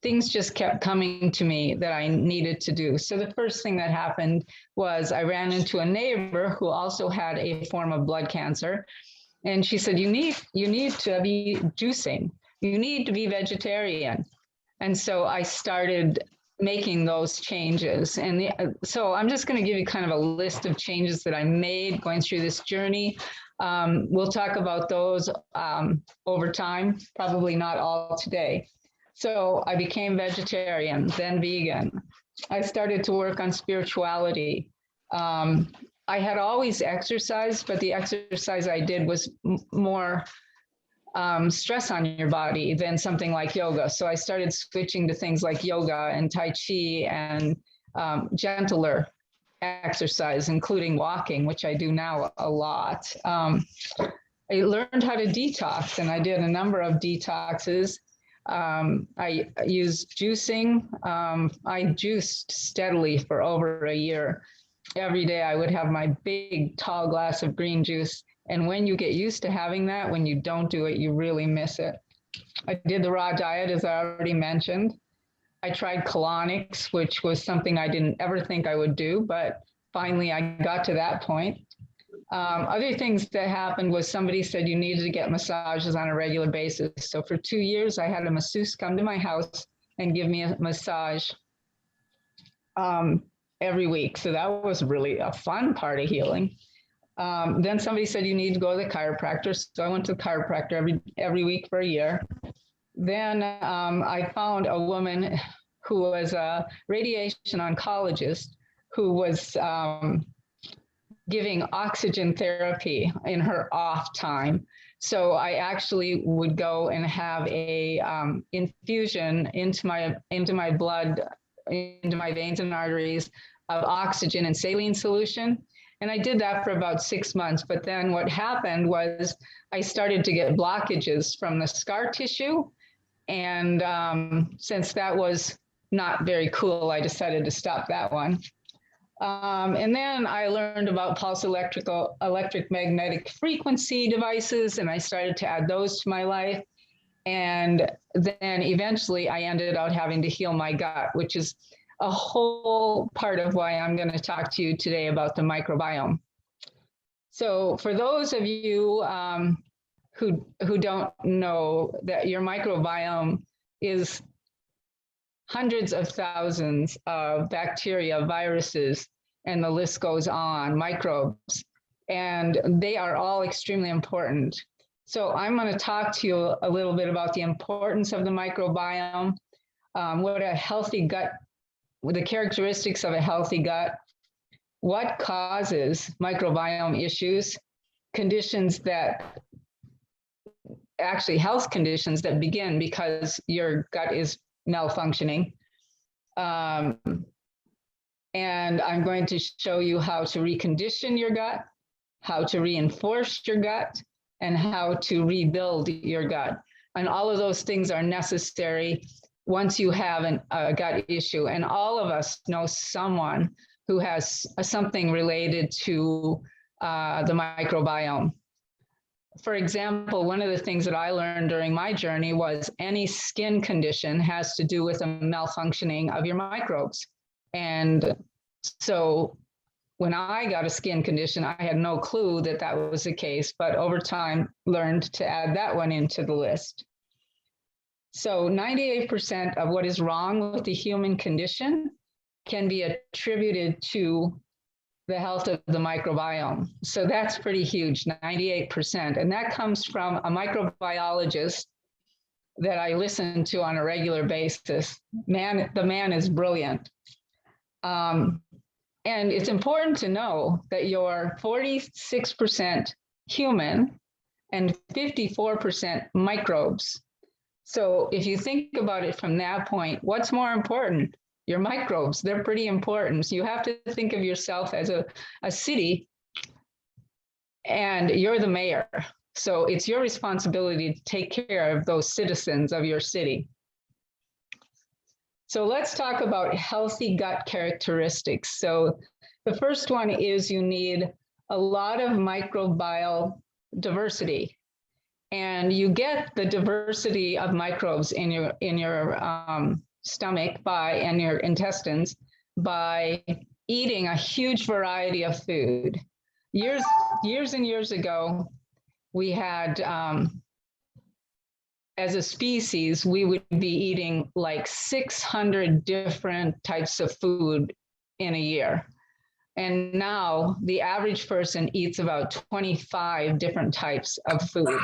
things just kept coming to me that I needed to do. So the first thing that happened was I ran into a neighbor who also had a form of blood cancer. And she said, you need to be juicing. You need to be vegetarian. And so I started making those changes. And so I'm just going to give you kind of a list of changes that I made going through this journey. We'll talk about those over time, probably not all today. So I became vegetarian, then vegan. I started to work on spirituality. I had always exercised, but the exercise I did was more stress on your body than something like yoga. So I started switching to things like yoga and Tai Chi and gentler exercise, including walking, which I do now a lot. I learned how to detox, and I did a number of detoxes. I used juicing. I juiced steadily for over a year. Every day I would have my big, tall glass of green juice. And when you get used to having that, when you don't do it, you really miss it. I did the raw diet, as I already mentioned. I tried colonics, which was something I didn't ever think I would do, but finally I got to that point. Other things that happened was somebody said you needed to get massages on a regular basis. So for 2 years, I had a masseuse come to my house and give me a massage every week. So that was really a fun part of healing. Then somebody said you need to go to the chiropractor. So I went to the chiropractor every week for a year. Then I found a woman who was a radiation oncologist who was giving oxygen therapy in her off time. So I actually would go and have a infusion into my blood, into my veins and arteries of oxygen and saline solution. And I did that for about 6 months. But then what happened was I started to get blockages from the scar tissue. And since that was not very cool, I decided to stop that one. And then I learned about pulse electric magnetic frequency devices, and I started to add those to my life. And then eventually I ended up having to heal my gut, which is a whole part of why I'm going to talk to you today about the microbiome. So for those of you who don't know, that your microbiome is hundreds of thousands of bacteria, viruses, and the list goes on, microbes, and they are all extremely important. So I'm going to talk to you a little bit about the importance of the microbiome, what a healthy gut, the characteristics of a healthy gut, what causes microbiome issues, conditions that actually health conditions that begin because your gut is malfunctioning. And I'm going to show you how to recondition your gut, how to reinforce your gut, and how to rebuild your gut. And all of those things are necessary once you have a gut issue. And all of us know someone who has something related to the microbiome. For example, one of the things that I learned during my journey was any skin condition has to do with a malfunctioning of your microbes. And so when I got a skin condition, I had no clue that that was the case, but over time learned to add that one into the list. So 98% of what is wrong with the human condition can be attributed to the health of the microbiome. So that's pretty huge, 98%. And that comes from a microbiologist that I listen to on a regular basis. The man is brilliant. And it's important to know that you're 46% human and 54% microbes. So if you think about it from that point, what's more important? Your microbes, they're pretty important. So you have to think of yourself as a city, and you're the mayor. So it's your responsibility to take care of those citizens of your city. So let's talk about healthy gut characteristics. So the first one is you need a lot of microbial diversity. And you get the diversity of microbes in your stomach and your intestines by eating a huge variety of food. Years and years ago, we had, as a species, we would be eating like 600 different types of food in a year. And now the average person eats about 25 different types of food.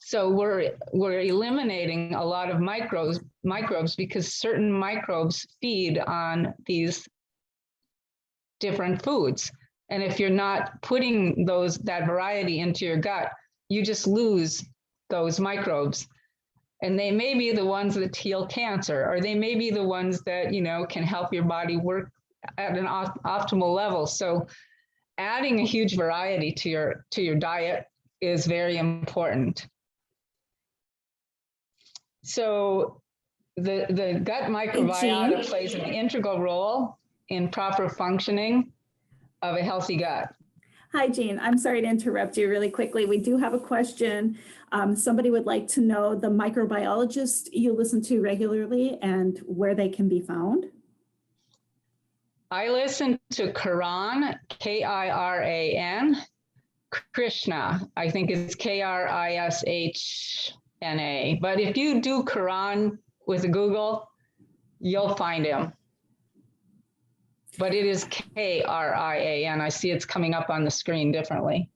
So we're eliminating a lot of microbes because certain microbes feed on these different foods. And if you're not putting that variety into your gut, you just lose those microbes. And they may be the ones that heal cancer, or they may be the ones that, can help your body work at an optimal level. So adding a huge variety to your diet is very important. So the gut microbiota plays an integral role in proper functioning of a healthy gut. Hi, Jean. I'm sorry to interrupt you really quickly. We do have a question. Somebody would like to know the microbiologist you listen to regularly and where they can be found. I listen to Kiran, Kiran, Krishna. I think it's Krishna. But if you do Kiran with Google, you'll find him. But it is Krian. I see it's coming up on the screen differently.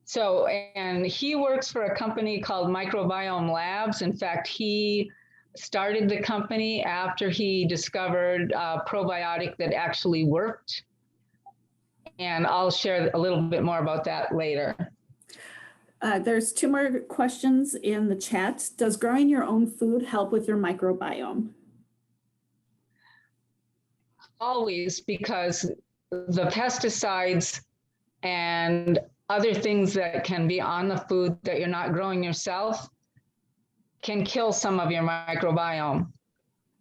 So, and he works for a company called Microbiome Labs. In fact, he started the company after he discovered a probiotic that actually worked. And I'll share a little bit more about that later. There's 2 more questions in the chat. Does growing your own food help with your microbiome? Always, because the pesticides and other things that can be on the food that you're not growing yourself can kill some of your microbiome.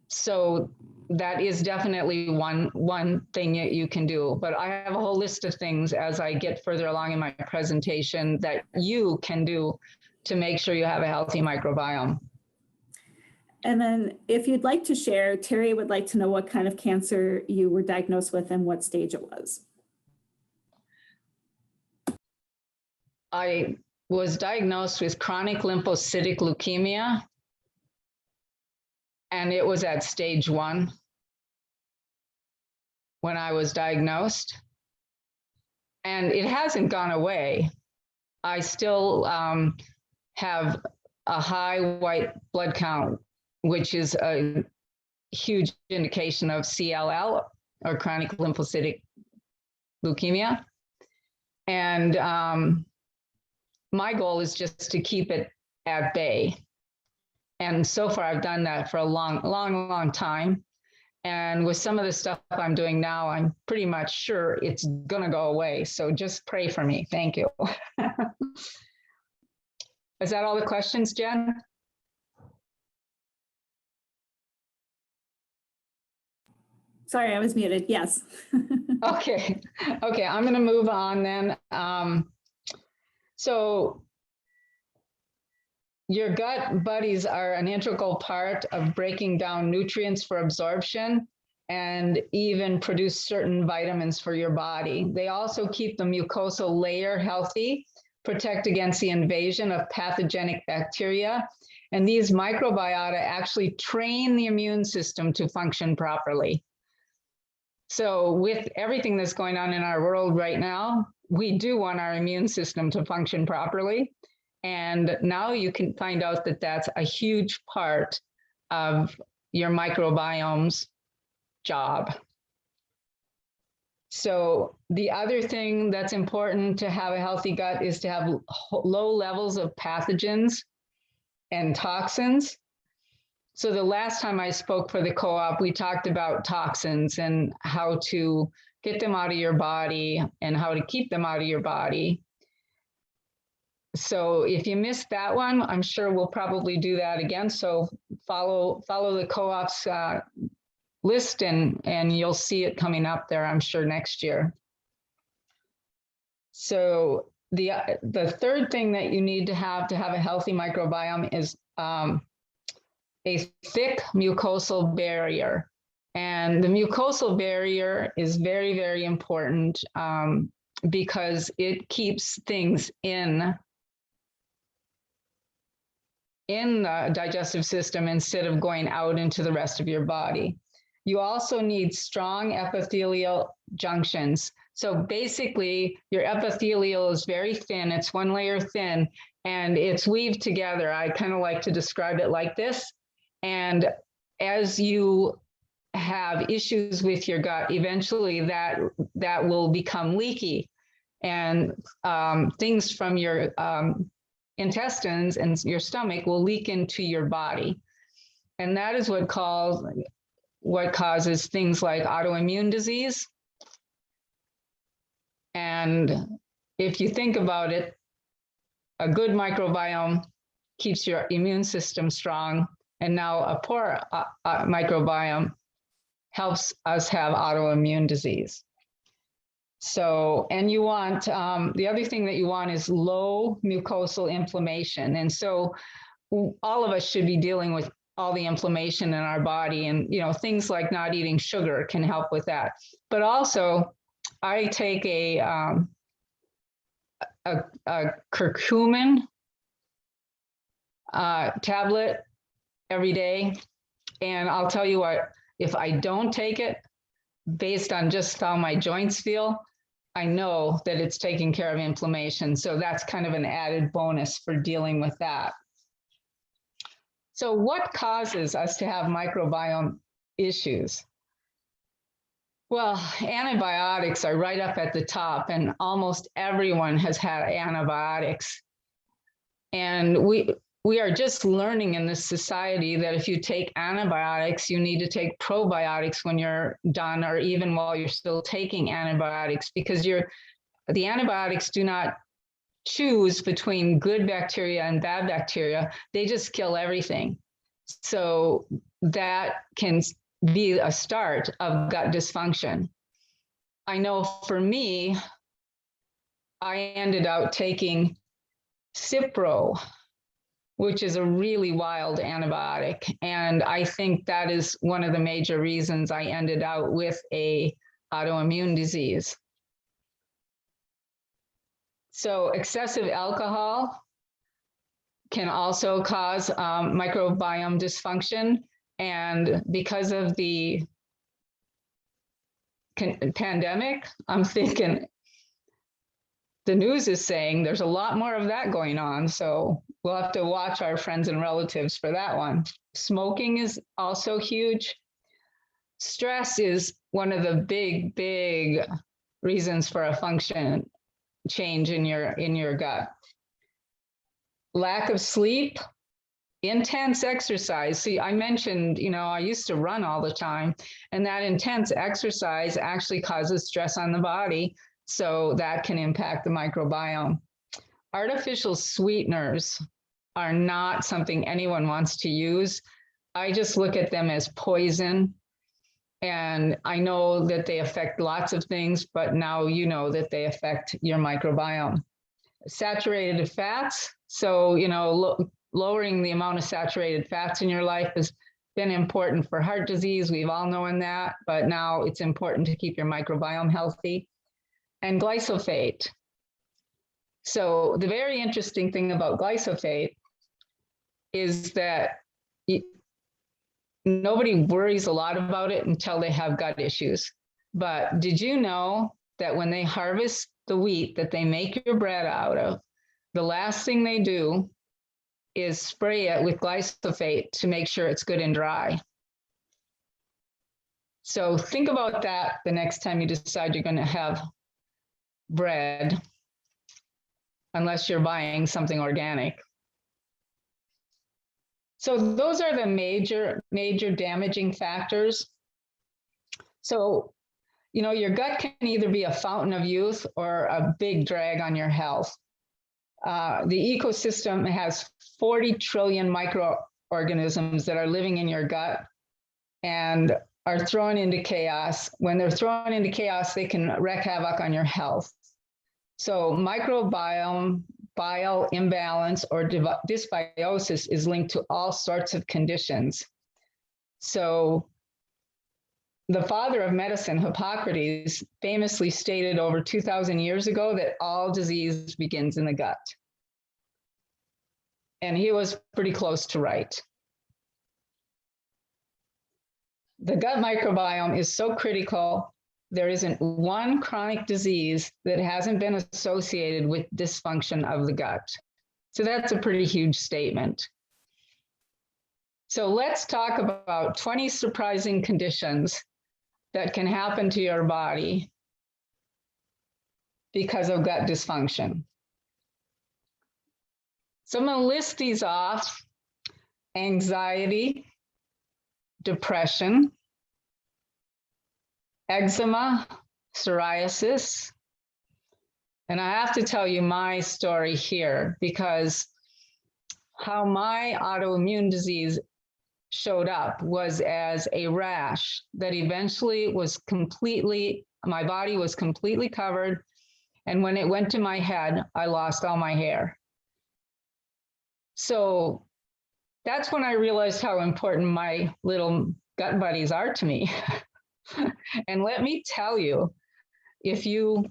So that is definitely one thing that you can do. But I have a whole list of things as I get further along in my presentation that you can do to make sure you have a healthy microbiome. And then if you'd like to share, Terry would like to know what kind of cancer you were diagnosed with and what stage it was. I was diagnosed with chronic lymphocytic leukemia, and it was at stage 1 when I was diagnosed. And it hasn't gone away. I still have a high white blood count, which is a huge indication of CLL, or chronic lymphocytic leukemia. And my goal is just to keep it at bay. And so far I've done that for a long time. And with some of the stuff I'm doing now, I'm pretty much sure it's gonna go away. So just pray for me. Thank you. Is that all the questions, Jen? Sorry, I was muted. Yes. Okay, I'm gonna move on then. So your gut buddies are an integral part of breaking down nutrients for absorption and even produce certain vitamins for your body. They also keep the mucosal layer healthy, protect against the invasion of pathogenic bacteria, and these microbiota actually train the immune system to function properly. So with everything that's going on in our world right now, we do want our immune system to function properly. And now you can find out that that's a huge part of your microbiome's job. So the other thing that's important to have a healthy gut is to have low levels of pathogens and toxins. So the last time I spoke for the co-op, we talked about toxins and how to get them out of your body and how to keep them out of your body. So if you missed that one, I'm sure we'll probably do that again. So follow the co-op's list and you'll see it coming up there, I'm sure, next year. So the third thing that you need to have a healthy microbiome is a thick mucosal barrier. And the mucosal barrier is very, very important because it keeps things in the digestive system instead of going out into the rest of your body. You also need strong epithelial junctions. So basically, your epithelial is very thin. It's one layer thin, and it's weaved together. I kind of like to describe it like this. And as you have issues with your gut, eventually that will become leaky, and things from your intestines and your stomach will leak into your body. And that is what causes things like autoimmune disease. And if you think about it, a good microbiome keeps your immune system strong. And now a poor microbiome helps us have autoimmune disease. So, and you want, the other thing that you want is low mucosal inflammation. And so all of us should be dealing with all the inflammation in our body, and, things like not eating sugar can help with that. But also I take a curcumin tablet every day. And I'll tell you what, if I don't take it, based on just how my joints feel, I know that it's taking care of inflammation. So that's kind of an added bonus for dealing with that. So what causes us to have microbiome issues? Well, antibiotics are right up at the top, and almost everyone has had antibiotics. And we are just learning in this society that if you take antibiotics, you need to take probiotics when you're done, or even while you're still taking antibiotics, because the antibiotics do not choose between good bacteria and bad bacteria. They just kill everything. So that can be a start of gut dysfunction. I know for me, I ended up taking Cipro, which is a really wild antibiotic. And I think that is one of the major reasons I ended up with a autoimmune disease. So excessive alcohol can also cause microbiome dysfunction. And because of the pandemic, I'm thinking the news is saying there's a lot more of that going on. So we'll have to watch our friends and relatives for that one. Smoking is also huge. Stress is one of the big reasons for a function change in your gut. Lack of sleep, intense exercise. See, I mentioned, I used to run all the time, and that intense exercise actually causes stress on the body. So that can impact the microbiome. Artificial sweeteners are not something anyone wants to use. I just look at them as poison. And I know that they affect lots of things, but now you know that they affect your microbiome. Saturated fats. So, lowering the amount of saturated fats in your life has been important for heart disease. We've all known that, but now it's important to keep your microbiome healthy. And glyphosate. So the very interesting thing about glyphosate is that nobody worries a lot about it until they have gut issues. But did you know that when they harvest the wheat that they make your bread out of, the last thing they do is spray it with glyphosate to make sure it's good and dry? So think about that the next time you decide you're going to have bread, unless you're buying something organic. So those are the major damaging factors. So, your gut can either be a fountain of youth or a big drag on your health. The ecosystem has 40 trillion microorganisms that are living in your gut and are thrown into chaos. When they're thrown into chaos, they can wreak havoc on your health. So microbiome, bile imbalance, or dysbiosis is linked to all sorts of conditions. So the father of medicine, Hippocrates, famously stated over 2,000 years ago that all disease begins in the gut. And he was pretty close to right. The gut microbiome is so critical. There isn't one chronic disease that hasn't been associated with dysfunction of the gut. So that's a pretty huge statement. So let's talk about 20 surprising conditions that can happen to your body because of gut dysfunction. So I'm going to list these off: anxiety, depression, eczema, psoriasis. And I have to tell you my story here, because how my autoimmune disease showed up was as a rash that eventually was my body was completely covered. And when it went to my head, I lost all my hair. So that's when I realized how important my little gut buddies are to me. And let me tell you, if you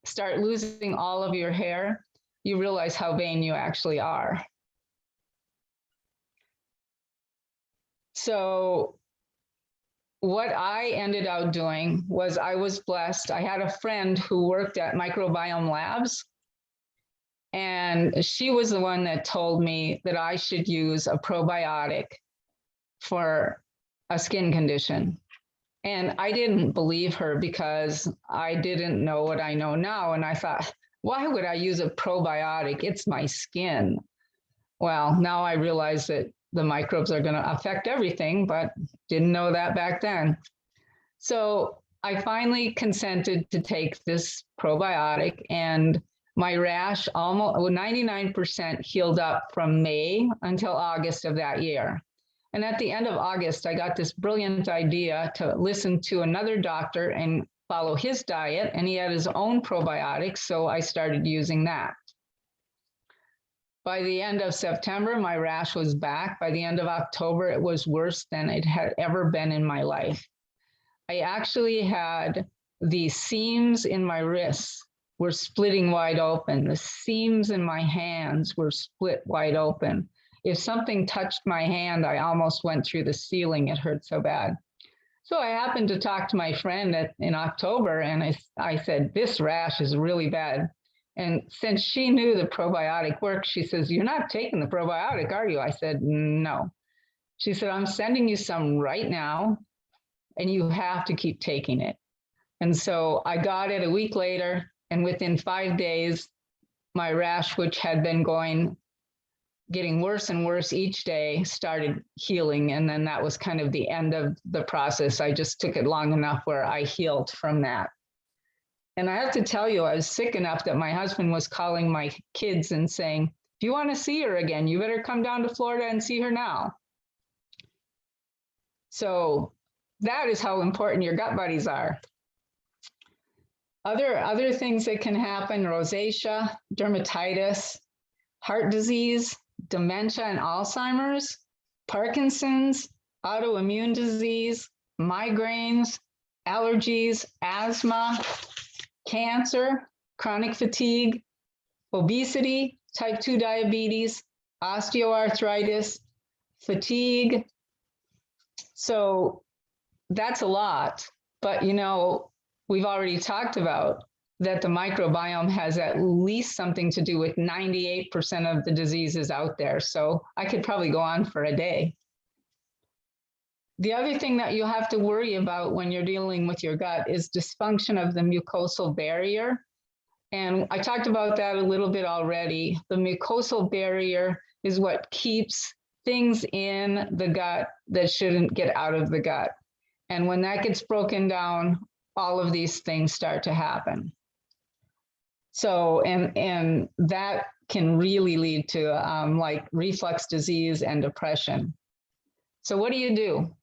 start losing all of your hair, you realize how vain you actually are. So what I ended up doing was, I was blessed. I had a friend who worked at Microbiome Labs, and she was the one that told me that I should use a probiotic for a skin condition. And I didn't believe her because I didn't know what I know now. And I thought, why would I use a probiotic? It's my skin. Well, now I realize that the microbes are going to affect everything, but didn't know that back then. So I finally consented to take this probiotic, and my rash almost 99% healed up from May until August of that year. And at the end of August, I got this brilliant idea to listen to another doctor and follow his diet, and he had his own probiotics, so I started using that. By the end of September, my rash was back. By the end of October, it was worse than it had ever been in my life. I actually had the seams in my wrists were splitting wide open. The seams in my hands were split wide open. If something touched my hand, I almost went through the ceiling. It hurt so bad. So I happened to talk to my friend in October, and I said, this rash is really bad. And since she knew the probiotic worked, she says, you're not taking the probiotic, are you? I said, no. She said, I'm sending you some right now, and you have to keep taking it. And so I got it a week later, and within 5 days, my rash, which had been getting worse and worse each day, started healing. And then that was kind of the end of the process. I just took it long enough where I healed from that. And I have to tell you, I was sick enough that my husband was calling my kids and saying, if you want to see her again, you better come down to Florida and see her now. So that is how important your gut buddies are. Other things that can happen: rosacea, dermatitis, heart disease, dementia and Alzheimer's, Parkinson's, autoimmune disease, migraines, allergies, asthma, cancer, chronic fatigue, obesity, type 2 diabetes, osteoarthritis, fatigue. So that's a lot, but we've already talked about that the microbiome has at least something to do with 98% of the diseases out there. So I could probably go on for a day. The other thing that you have to worry about when you're dealing with your gut is dysfunction of the mucosal barrier. And I talked about that a little bit already. The mucosal barrier is what keeps things in the gut that shouldn't get out of the gut. And when that gets broken down, all of these things start to happen. So, and that can really lead to like reflux disease and depression. So what do you do?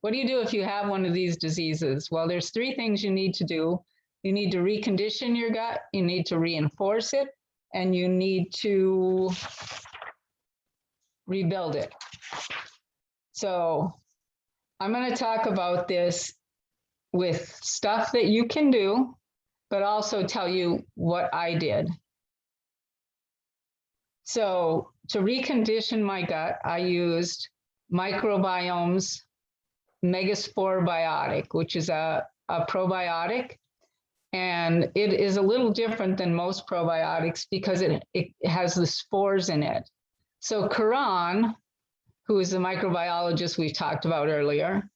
What do you do if you have one of these diseases? Well, there's 3 things you need to do. You need to recondition your gut, you need to reinforce it, and you need to rebuild it. So I'm going to talk about this with stuff that you can do, but also tell you what I did. So to recondition my gut, I used Microbiome's Megaspore Biotic, which is a probiotic. And it is a little different than most probiotics because it has the spores in it. So Karan, who is the microbiologist we talked about earlier,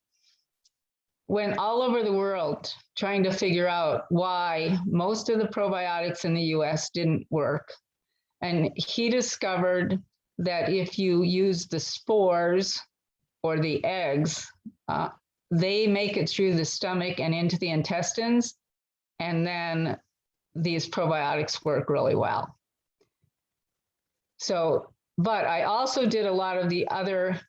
went all over the world trying to figure out why most of the probiotics in the US didn't work. And he discovered that if you use the spores or the eggs, they make it through the stomach and into the intestines. And then these probiotics work really well. So, but I also did a lot of the other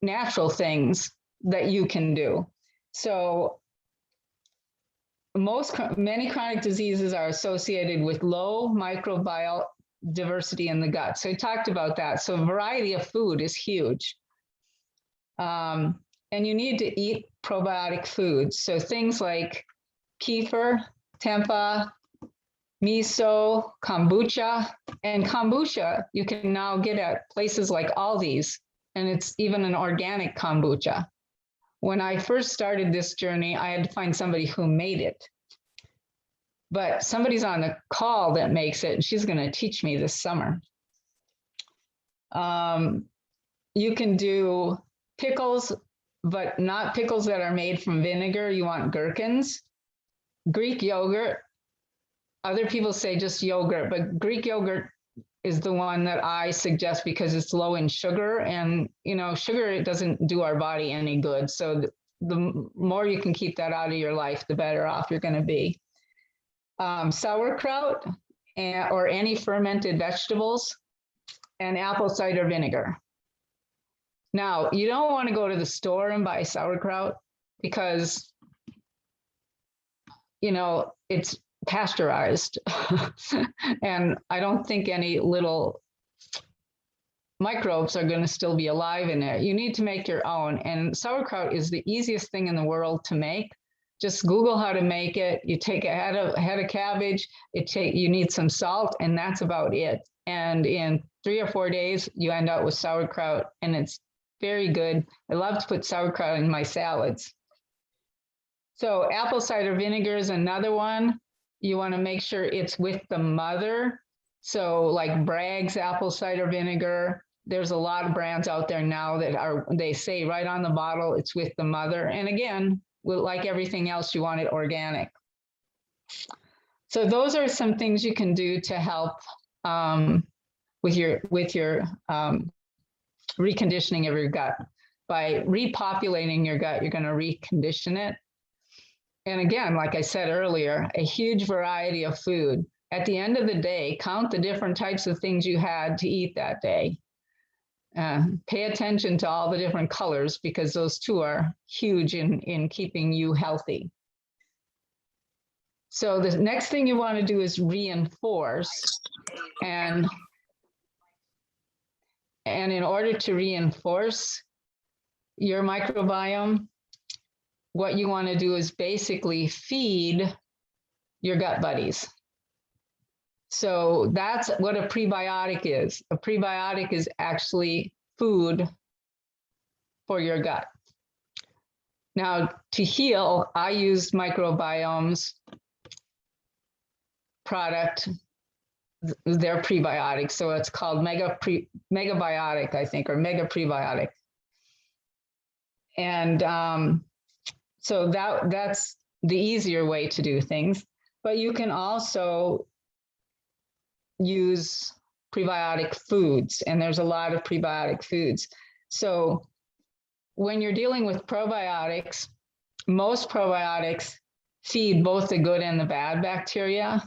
natural things that you can do. So many chronic diseases are associated with low microbial diversity in the gut. So I talked about that. So a variety of food is huge. And you need to eat probiotic foods. So things like kefir, tempeh, miso, kombucha, and kombucha you can now get at places like Aldi's, and it's even an organic kombucha. When I first started this journey, I had to find somebody who made it. But somebody's on the call that makes it, and she's going to teach me this summer. You can do pickles, but not pickles that are made from vinegar. You want gherkins. Greek yogurt, other people say just yogurt, but Greek yogurt is the one that I suggest because it's low in sugar, and sugar, it doesn't do our body any good. So the more you can keep that out of your life, the better off you're going to be. Sauerkraut or any fermented vegetables, and apple cider vinegar. Now, you don't want to go to the store and buy sauerkraut because it's pasteurized. And I don't think any little microbes are going to still be alive in it. You need to make your own. And sauerkraut is the easiest thing in the world to make. Just Google how to make it. You take a head of cabbage, you need some salt, and that's about it. And in 3 or 4 days, you end up with sauerkraut, and it's very good. I love to put sauerkraut in my salads. So apple cider vinegar is another one. You want to make sure it's with the mother. So like Bragg's apple cider vinegar, there's a lot of brands out there now that they say right on the bottle, it's with the mother. And again, like everything else, you want it organic. So those are some things you can do to help with your reconditioning of your gut. By repopulating your gut, you're going to recondition it. And again, like I said earlier, a huge variety of food. At the end of the day, count the different types of things you had to eat that day. Pay attention to all the different colors because those two are huge in keeping you healthy. So the next thing you want to do is reinforce. And in order to reinforce your microbiome, what you want to do is basically feed your gut buddies. So that's what a prebiotic is. A prebiotic is actually food for your gut. Now, to heal, I used Microbiome's product, their prebiotics. So it's called Megabiotic, I think, or Mega Prebiotic. And so that's the easier way to do things. But you can also use prebiotic foods, and there's a lot of prebiotic foods. So when you're dealing with probiotics, most probiotics feed both the good and the bad bacteria.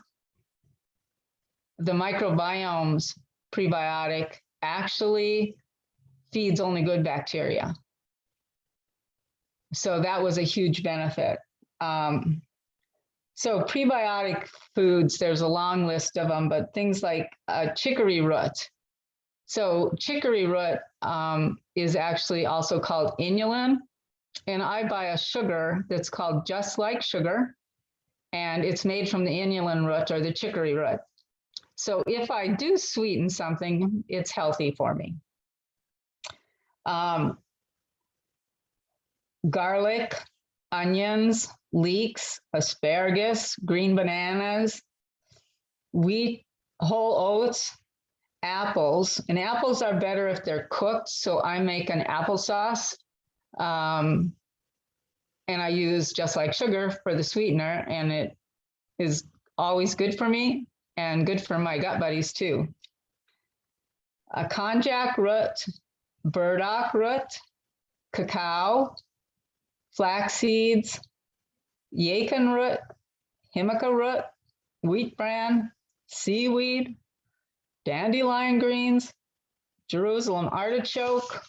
The microbiome's prebiotic actually feeds only good bacteria. So that was a huge benefit. So prebiotic foods, there's a long list of them, but things like chicory root. So chicory root is actually also called inulin. And I buy a sugar that's called Just Like Sugar, and it's made from the inulin root or the chicory root. So if I do sweeten something, it's healthy for me. Garlic, onions, leeks, asparagus, green bananas, wheat, whole oats, apples. And apples are better if they're cooked. So I make an applesauce. And I use Just Like Sugar for the sweetener, and it is always good for me and good for my gut buddies too. A konjac root, burdock root, cacao, flax seeds, yacon root, himica root, wheat bran, seaweed, dandelion greens, Jerusalem artichoke.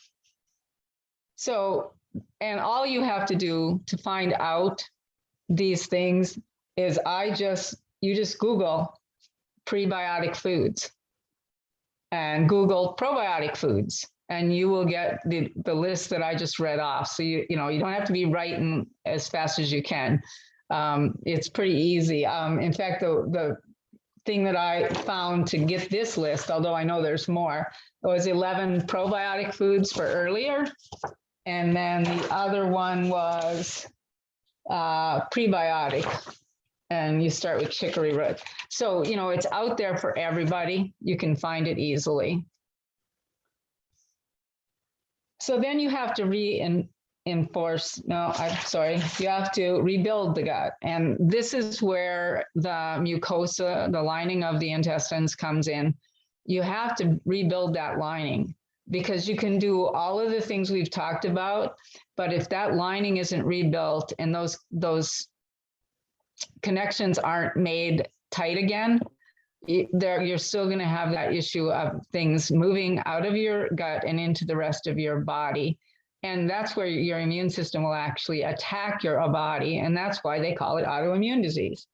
So, and all you have to do to find out these things is you just Google prebiotic foods and Google probiotic foods, and you will get the list that I just read off. So you don't have to be writing as fast as you can. It's pretty easy. In fact, the thing that I found to get this list, although I know there's more, was 11 probiotic foods for earlier. And then the other one was prebiotic. And you start with chicory root. So, it's out there for everybody. You can find it easily. So then you have to you have to rebuild the gut. And this is where the mucosa, the lining of the intestines, comes in. You have to rebuild that lining, because you can do all of the things we've talked about, but if that lining isn't rebuilt and those connections aren't made tight again, you're still going to have that issue of things moving out of your gut and into the rest of your body. And that's where your immune system will actually attack your body. And that's why they call it autoimmune disease.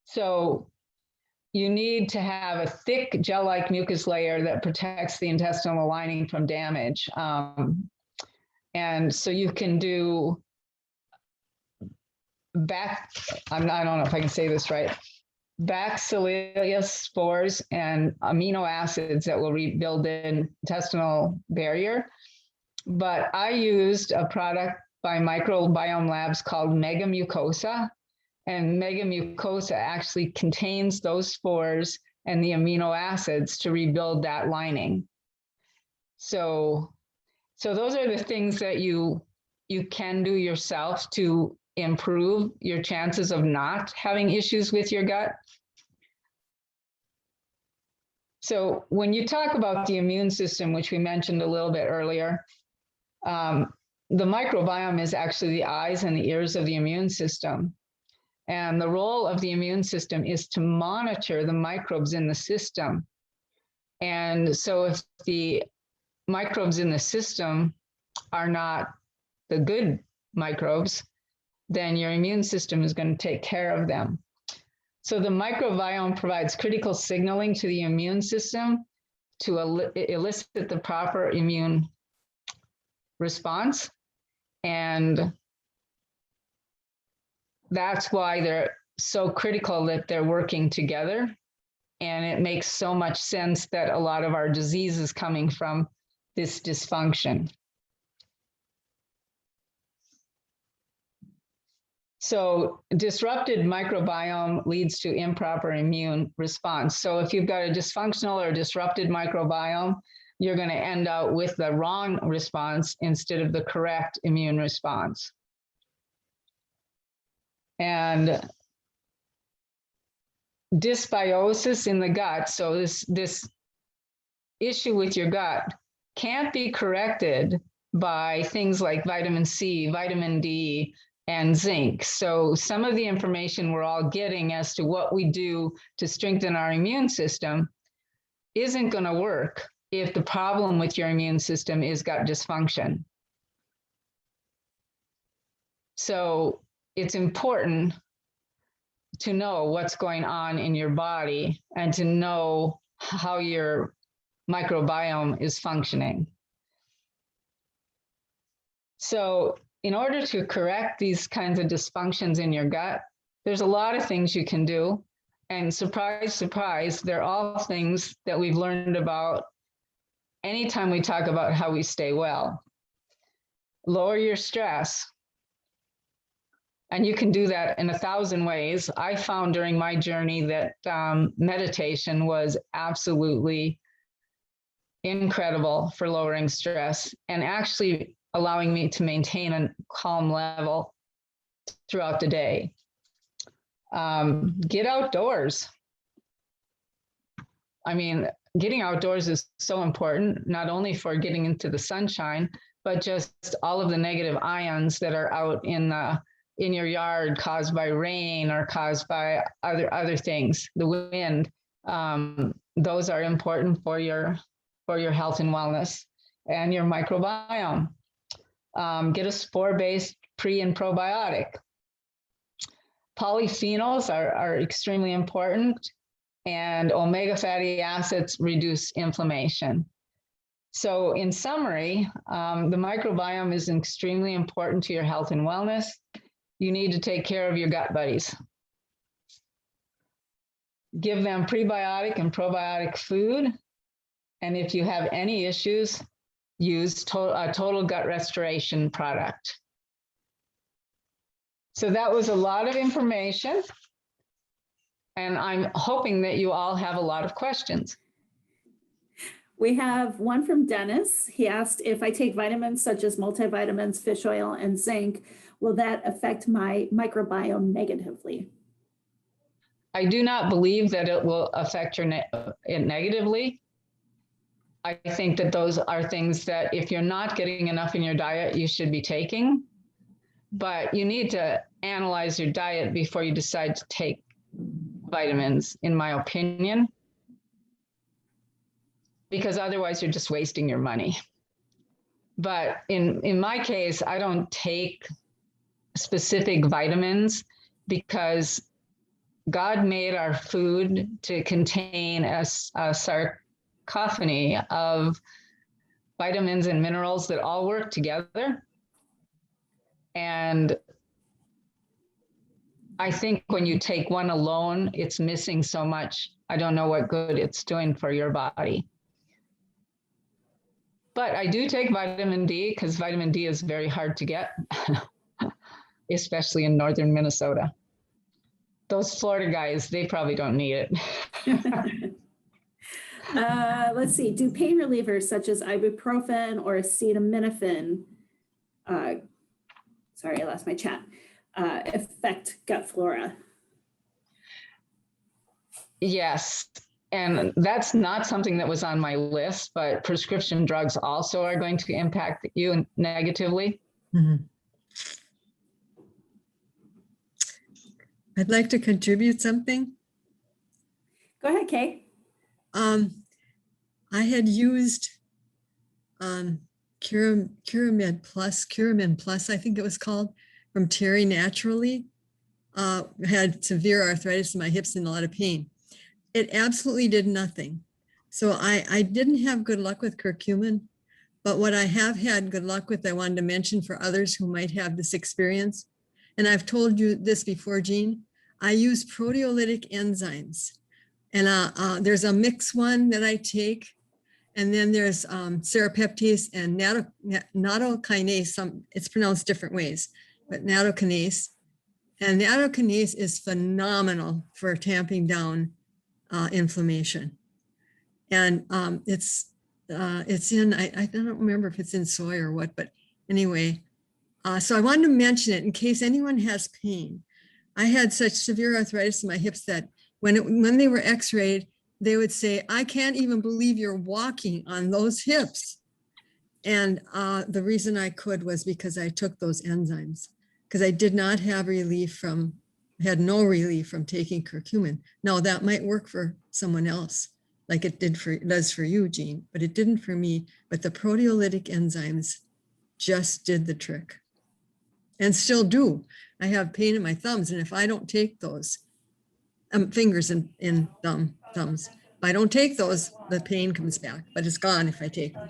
So you need to have a thick gel-like mucus layer that protects the intestinal lining from damage. And so you can do I don't know if I can say this right, bacillus spores and amino acids that will rebuild the intestinal barrier. But I used a product by Microbiome Labs called Mega Mucosa. And Mega Mucosa actually contains those spores and the amino acids to rebuild that lining. So those are the things that you can do yourself to improve your chances of not having issues with your gut. So when you talk about the immune system, which we mentioned a little bit earlier, the microbiome is actually the eyes and the ears of the immune system. And the role of the immune system is to monitor the microbes in the system. And so if the microbes in the system are not the good microbes, then your immune system is going to take care of them. So the microbiome provides critical signaling to the immune system to elicit the proper immune response. And that's why they're so critical that they're working together. And it makes so much sense that a lot of our disease is coming from this dysfunction. So disrupted microbiome leads to improper immune response. So if you've got a dysfunctional or disrupted microbiome, you're going to end up with the wrong response instead of the correct immune response. And dysbiosis in the gut, so this issue with your gut can't be corrected by things like vitamin C, vitamin D, and zinc. So some of the information we're all getting as to what we do to strengthen our immune system isn't going to work if the problem with your immune system is gut dysfunction. So it's important to know what's going on in your body and to know how your microbiome is functioning. So in order to correct these kinds of dysfunctions in your gut, there's a lot of things you can do. And surprise, surprise, they're all things that we've learned about anytime we talk about how we stay well. Lower your stress. And you can do that in 1,000 ways. I found during my journey that meditation was absolutely incredible for lowering stress and actually allowing me to maintain a calm level throughout the day. Get outdoors. I mean, getting outdoors is so important, not only for getting into the sunshine, but just all of the negative ions that are out in your yard caused by rain or caused by other things, the wind. Those are important for your health and wellness and your microbiome. Get a spore-based pre and probiotic. Polyphenols are extremely important, and omega fatty acids reduce inflammation. So in summary, the microbiome is extremely important to your health and wellness. You need to take care of your gut buddies. Give them prebiotic and probiotic food. And if you have any issues, use a total gut restoration product. So that was a lot of information. And I'm hoping that you all have a lot of questions. We have one from Dennis. He asked, if I take vitamins such as multivitamins, fish oil, and zinc, will that affect my microbiome negatively? I do not believe that it will affect it negatively. I think that those are things that if you're not getting enough in your diet, you should be taking. But you need to analyze your diet before you decide to take vitamins, in my opinion, because otherwise you're just wasting your money. But in my case, I don't take specific vitamins because God made our food to contain a cacophony of vitamins and minerals that all work together. And I think when you take one alone, it's missing so much. I don't know what good it's doing for your body. But I do take vitamin D because vitamin D is very hard to get, especially in northern Minnesota. Those Florida guys, they probably don't need it. Let's see, do pain relievers such as ibuprofen or acetaminophen, sorry, I lost my chat, affect gut flora? Yes, and that's not something that was on my list, but prescription drugs also are going to impact you negatively. Mm-hmm. I'd like to contribute something. Go ahead, Kay. I had used Curamin Plus, I think it was called, from Terry Naturally. Had severe arthritis in my hips and a lot of pain. It absolutely did nothing. So I didn't have good luck with curcumin, but what I have had good luck with, I wanted to mention for others who might have this experience. And I've told you this before, Jean, I use proteolytic enzymes. And there's a mix one that I take. And then there's serrapeptase and nattokinase, it's pronounced different ways, but nattokinase. And nattokinase is phenomenal for tamping down inflammation. And it's in, I don't remember if it's in soy or what, but anyway. So I wanted to mention it in case anyone has pain. I had such severe arthritis in my hips that when they were x-rayed, they would say, I can't even believe you're walking on those hips. And the reason I could was because I took those enzymes, because I did not have had no relief from taking curcumin. Now that might work for someone else, like it does for you, Jean, but it didn't for me. But the proteolytic enzymes just did the trick and still do. I have pain in my thumbs, and if I don't take those, fingers and thumbs. If I don't take those, the pain comes back, but it's gone if I take them.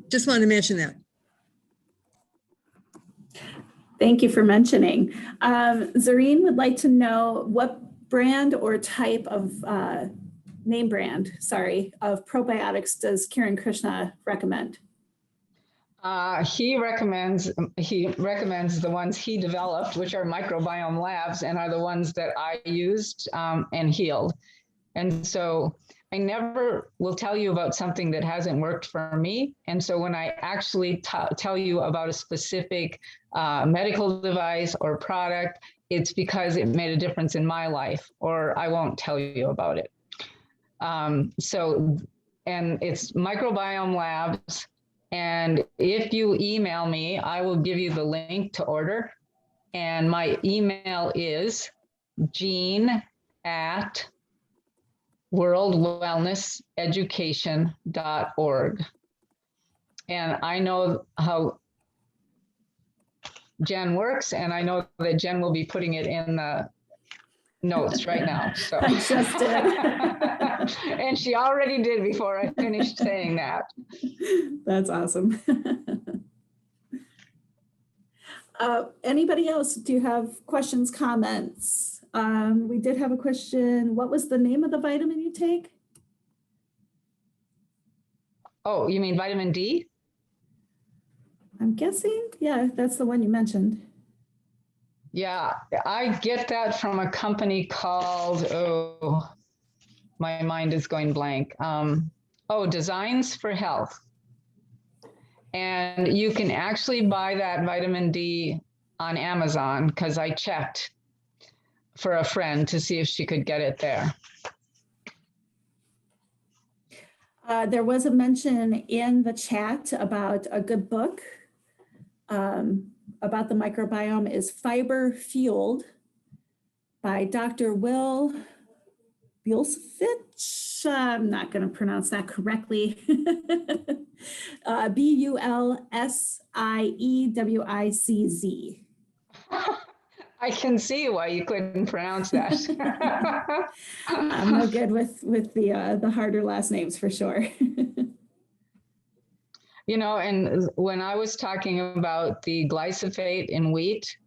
Just wanted to mention that. Thank you for mentioning. Zareen would like to know what brand or type of name brand, sorry, of probiotics does Kiran Krishna recommend? He recommends the ones he developed, which are Microbiome Labs, and are the ones that I used and healed. And so I never will tell you about something that hasn't worked for me. And so when I actually tell you about a specific medical device or product, it's because it made a difference in my life, or I won't tell you about it. And it's Microbiome Labs. And if you email me, I will give you the link to order. And my email is jean@worldwellnesseducation.org. And I know how Jen works, and I know that Jen will be putting it in the notes right now. So I just did. And she already did before I finished saying that. That's awesome. Anybody else? Do you have questions, comments? We did have a question. What was the name of the vitamin you take? Oh, you mean vitamin D? I'm guessing, yeah, that's the one you mentioned. Yeah, I get that from a company called, oh, my mind is going blank. Designs for Health. And you can actually buy that vitamin D on Amazon, because I checked for a friend to see if she could get it there. There was a mention in the chat about a good book about the microbiome is Fiber Fueled by Dr. Will Bulsiewicz. I'm not going to pronounce that correctly. Bulsiewicz. I can see why you couldn't pronounce that. I'm no good with the harder last names for sure. You know, and when I was talking about the glyphosate in wheat,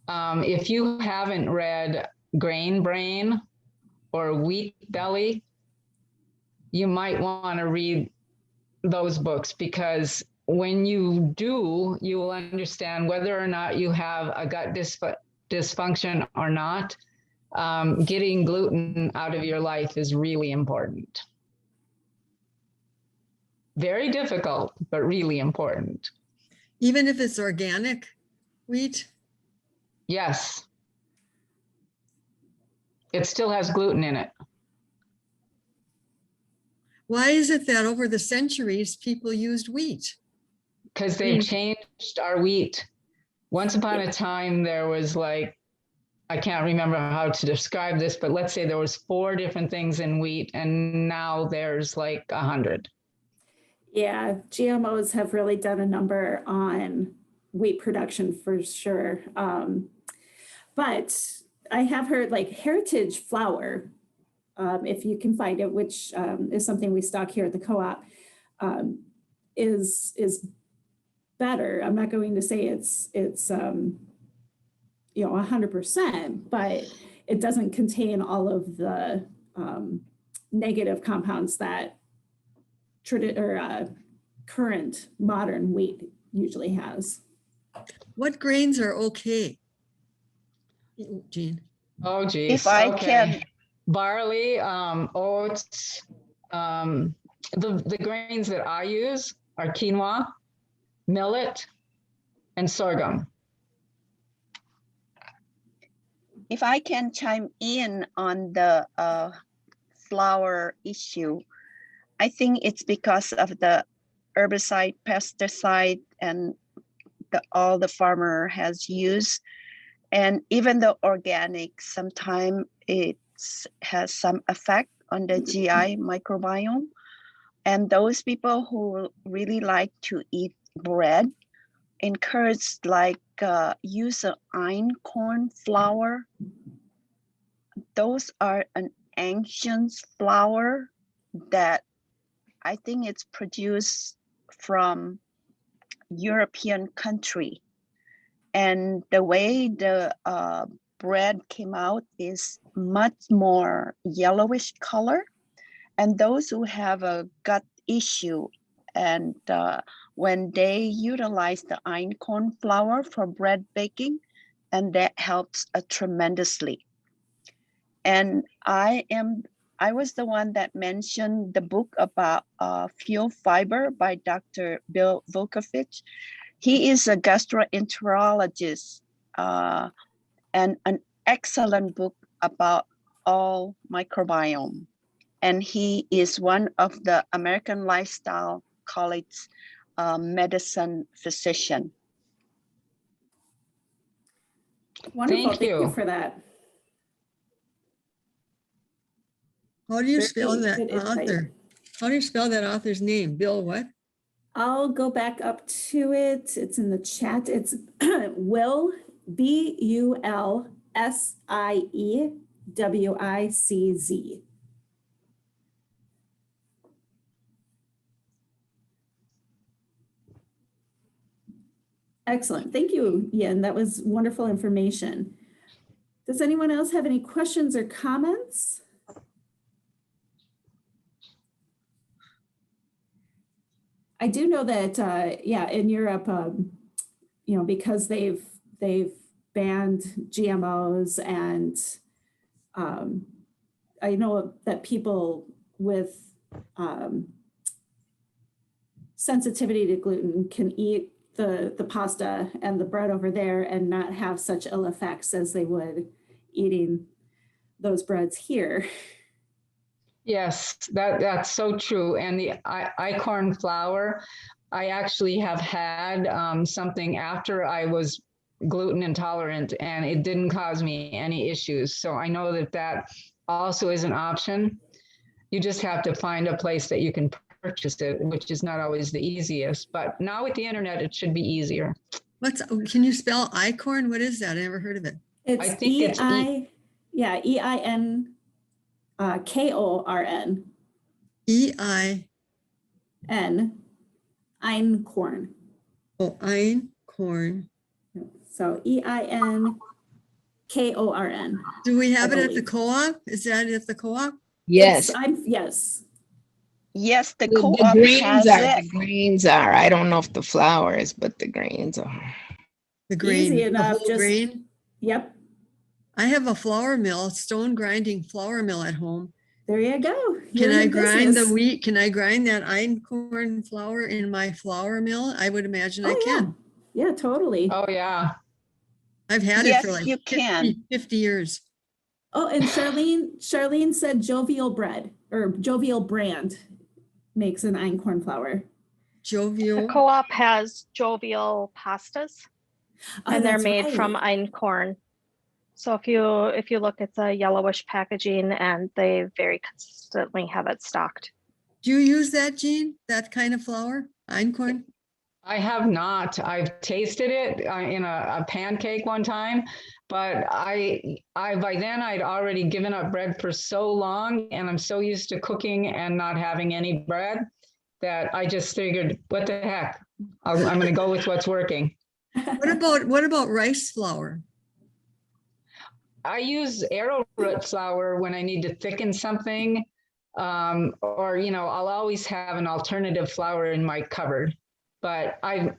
if you haven't read Grain Brain or Wheat Belly, you might want to read those books, because when you do, you will understand whether or not you have a gut dysfunction or not. Getting gluten out of your life is really important. Very difficult, but really important. Even if it's organic wheat? Yes. It still has gluten in it. Why is it that over the centuries, people used wheat? Because they changed our wheat. Once upon a time, there was like, I can't remember how to describe this, but let's say there was 4 different things in wheat, and now there's like 100. Yeah, GMOs have really done a number on wheat production for sure. But I have heard like heritage flour, if you can find it, which is something we stock here at the co-op, is better. I'm not going to say it's 100%, but it doesn't contain all of the negative compounds that current modern wheat usually has. What grains are okay, Jean? Oh, geez. If I can. Barley, oats, the grains that I use are quinoa, millet, and sorghum. If I can chime in on the flour issue, I think it's because of the herbicide, pesticide, and all the farmer has used. And even the organic, sometimes it has some effect on the GI microbiome. And those people who really like to eat bread, encourage like use of einkorn flour. those are an ancient flour that I think it's produced from European country. And the way the bread came out is much more yellowish color. And those who have a gut issue, and when they utilize the einkorn flour for bread baking, and that helps tremendously. And I was the one that mentioned the book about fuel fiber by Dr. Bill Vukovich. He is a gastroenterologist and an excellent book about all microbiome. And he is one of the American Lifestyle College medicine physician. Wonderful. Thank Thank you you. for that. How do you Very spell that good insight. author? How do you spell that author's name? Bill what? I'll go back up to it. It's in the chat. It's Will, BULSIEWICZ. Excellent. Thank you, Ian. That was wonderful information. Does anyone else have any questions or comments? I do know that, yeah, in Europe, you know, because they've banned GMOs, and I know that people with sensitivity to gluten can eat the pasta and the bread over there and not have such ill effects as they would eating those breads here. Yes, that's so true. And the einkorn flour, I actually have had something after I was gluten intolerant, and it didn't cause me any issues. So I know that that also is an option. You just have to find a place that you can purchase it, which is not always the easiest. But now with the internet, it should be easier. Can you spell einkorn? What is that? I never heard of it. It's I think it's EINKORN. E-I, Einkorn. oh, einkorn. So EINKORN. Do we have it at the believe. co-op? Is that at the co-op? Yes. Yes. Yes, the The co-op greens has are. it. The greens are. I don't know if the flour is, but the grains are. The grain, Easy the enough, whole just- grain? Yep. I have a flour mill, stone grinding flour mill at home. There you go. Can You're in I grind the business. wheat? Can I grind that einkorn flour in my flour mill? I would imagine I Oh, can. Yeah, totally. Oh, yeah. I've had it Yes, for like you 50, can. 50 years. Oh, and Charlene said Jovial Bread or Jovial Brand makes an einkorn flour. The Jovial. co-op has jovial pastas, Oh, and they're that's made from right. einkorn. So if you look at the yellowish packaging, and they very consistently have it stocked. Do you use that, Jean? That kind of flour? Einkorn? I have not. I've tasted it in a pancake one time, but I by then I'd already given up bread for so long, and I'm so used to cooking and not having any bread that I just figured, what the heck? I'm going to go with what's working. What about rice flour? I use arrowroot flour when I need to thicken something, or I'll always have an alternative flour in my cupboard. But I've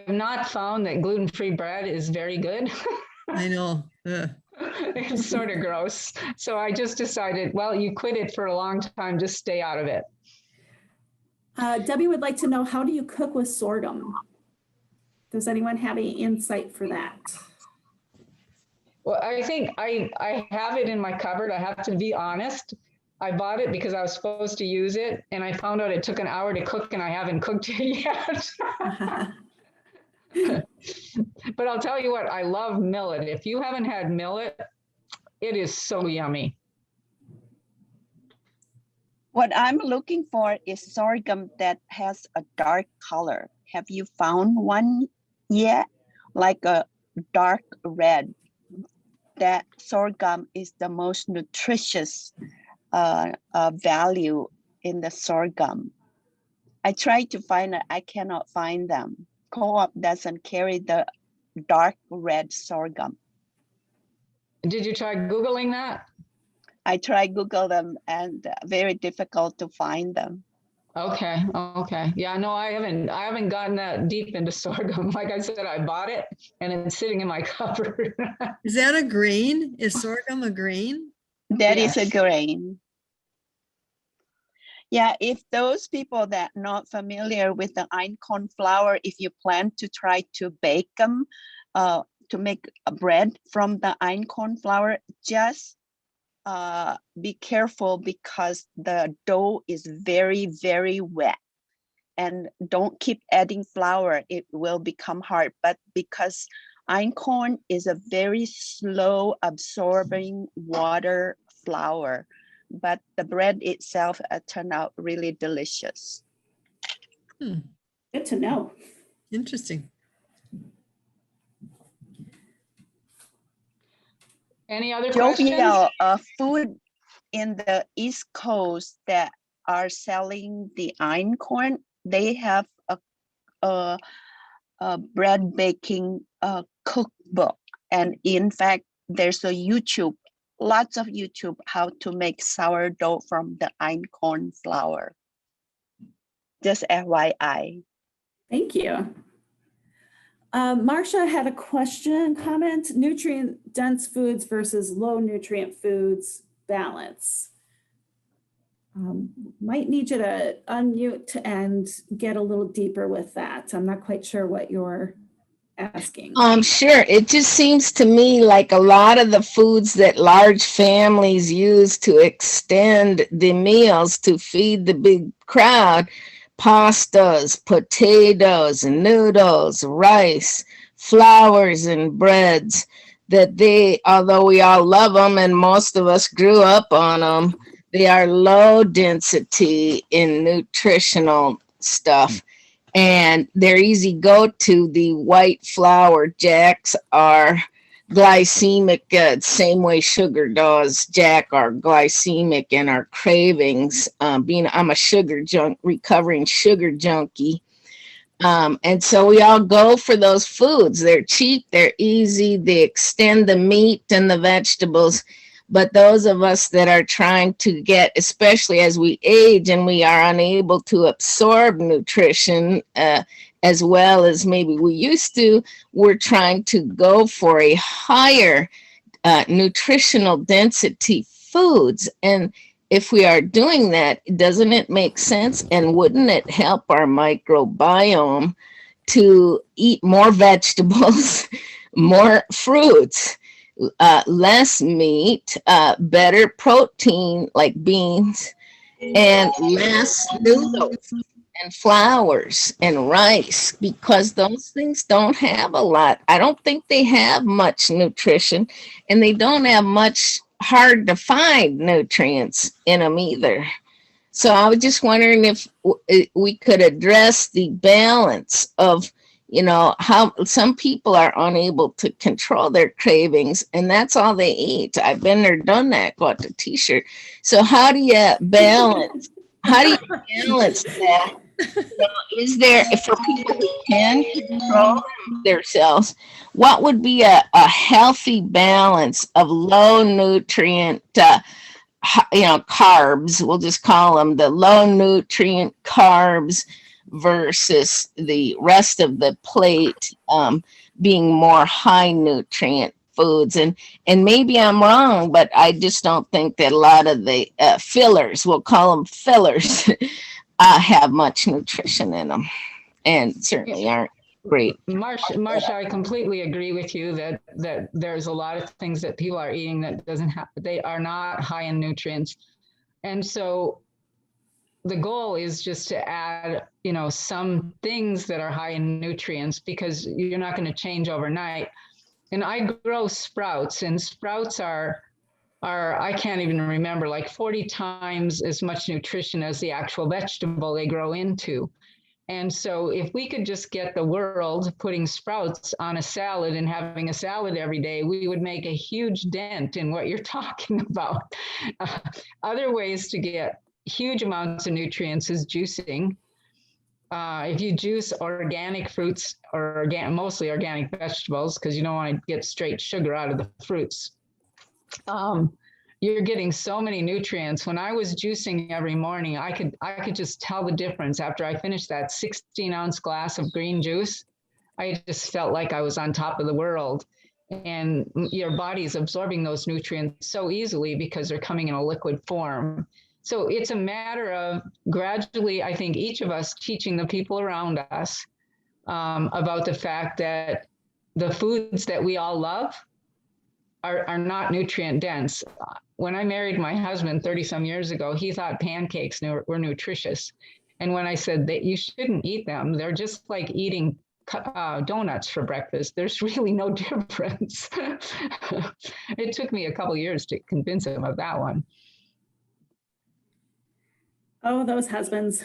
not found that gluten-free bread is very good. I know. It's sort of gross. So I just decided, well, you quit it for a long time, just stay out of it. Debbie would like to know, how do you cook with sorghum? Does anyone have any insight for that? Well, I think I have it in my cupboard. I have to be honest. I bought it because I was supposed to use it, and I found out it took an hour to cook, and I haven't cooked it yet. But I'll tell you what, I love millet. If you haven't had millet, it is so yummy. What I'm looking for is sorghum that has a dark color. Have you found one yet? Like a dark red. that sorghum is the most nutritious value in the sorghum. I tried to find it, I cannot find them. Co-op doesn't carry the dark red sorghum. Did you try Googling that? I tried Google them and very difficult to find them. Okay. Okay. Yeah, no, I haven't gotten that deep into sorghum. Like I said, I bought it and it's sitting in my cupboard. Is that a grain? Is sorghum a grain? That is a Yes. grain. Yeah, if those people that not familiar with the einkorn flour, if you plan to try to bake them, to make a bread from the einkorn flour, just be careful because the dough is very, very wet. And don't keep adding flour, it will become hard. But because einkorn is a very slow absorbing water flour, but the bread itself turned out really delicious. Good to know. Interesting. Any other questions? Jovial food in the East Coast that are selling the einkorn, they have a bread baking cookbook. And in fact, there's a YouTube, lots of YouTube, how to make sourdough from the einkorn flour. Just FYI. Thank you. Marcia had a question, comment, nutrient dense foods versus low nutrient foods balance. Might need you to unmute and get a little deeper with that. I'm not quite sure what you're asking. Sure. It just seems to me like a lot of the foods that large families use to extend the meals to feed the big crowd, pastas, potatoes, noodles, rice, flours, and breads, that they, although we all love them and most of us grew up on them, they are low density in nutritional stuff. And they're easy go-to. The white flour jacks are glycemic, same way sugar does. Jack are glycemic and our cravings. I'm a recovering sugar junkie. And so we all go for those foods. They're cheap, they're easy, they extend the meat and the vegetables. But those of us that are trying to get, especially as we age and we are unable to absorb nutrition as well as maybe we used to, we're trying to go for a higher nutritional density foods. And if we are doing that, doesn't it make sense? And wouldn't it help our microbiome to eat more vegetables, more fruits, less meat, better protein like beans, and less noodles and flours and rice, because those things don't have a lot. I don't think they have much nutrition, and they don't have much hard to find nutrients in them either. So I was just wondering if we could address the balance of, how some people are unable to control their cravings and that's all they eat. I've been there, done that, got the t-shirt. So how do you balance that? Is there, for people who can control themselves, what would be a healthy balance of low nutrient, carbs, we'll just call them the low nutrient carbs, versus the rest of the plate being more high nutrient foods? And maybe I'm wrong, but I just don't think that a lot of the fillers, we'll call them fillers, have much nutrition in them, and certainly aren't great. Marcia, I completely agree with you that there's a lot of things that people are eating that they are not high in nutrients. And so the goal is just to add, some things that are high in nutrients, because you're not going to change overnight. And I grow sprouts, and sprouts are I can't even remember, like 40 times as much nutrition as the actual vegetable they grow into. And so if we could just get the world putting sprouts on a salad and having a salad every day, we would make a huge dent in what you're talking about. Other ways to get huge amounts of nutrients is juicing. If you juice organic fruits or mostly organic vegetables, because you don't want to get straight sugar out of the fruits, you're getting so many nutrients. When I was juicing every morning, I could just tell the difference. After I finished that 16-ounce glass of green juice, I just felt like I was on top of the world. And your body's absorbing those nutrients so easily because they're coming in a liquid form. So it's a matter of gradually, I think, each of us teaching the people around us about the fact that the foods that we all love are not nutrient dense. When I married my husband 30 some years ago, he thought pancakes were nutritious. And when I said that you shouldn't eat them, they're just like eating donuts for breakfast. There's really no difference. It took me a couple of years to convince him of that one. Oh, those husbands.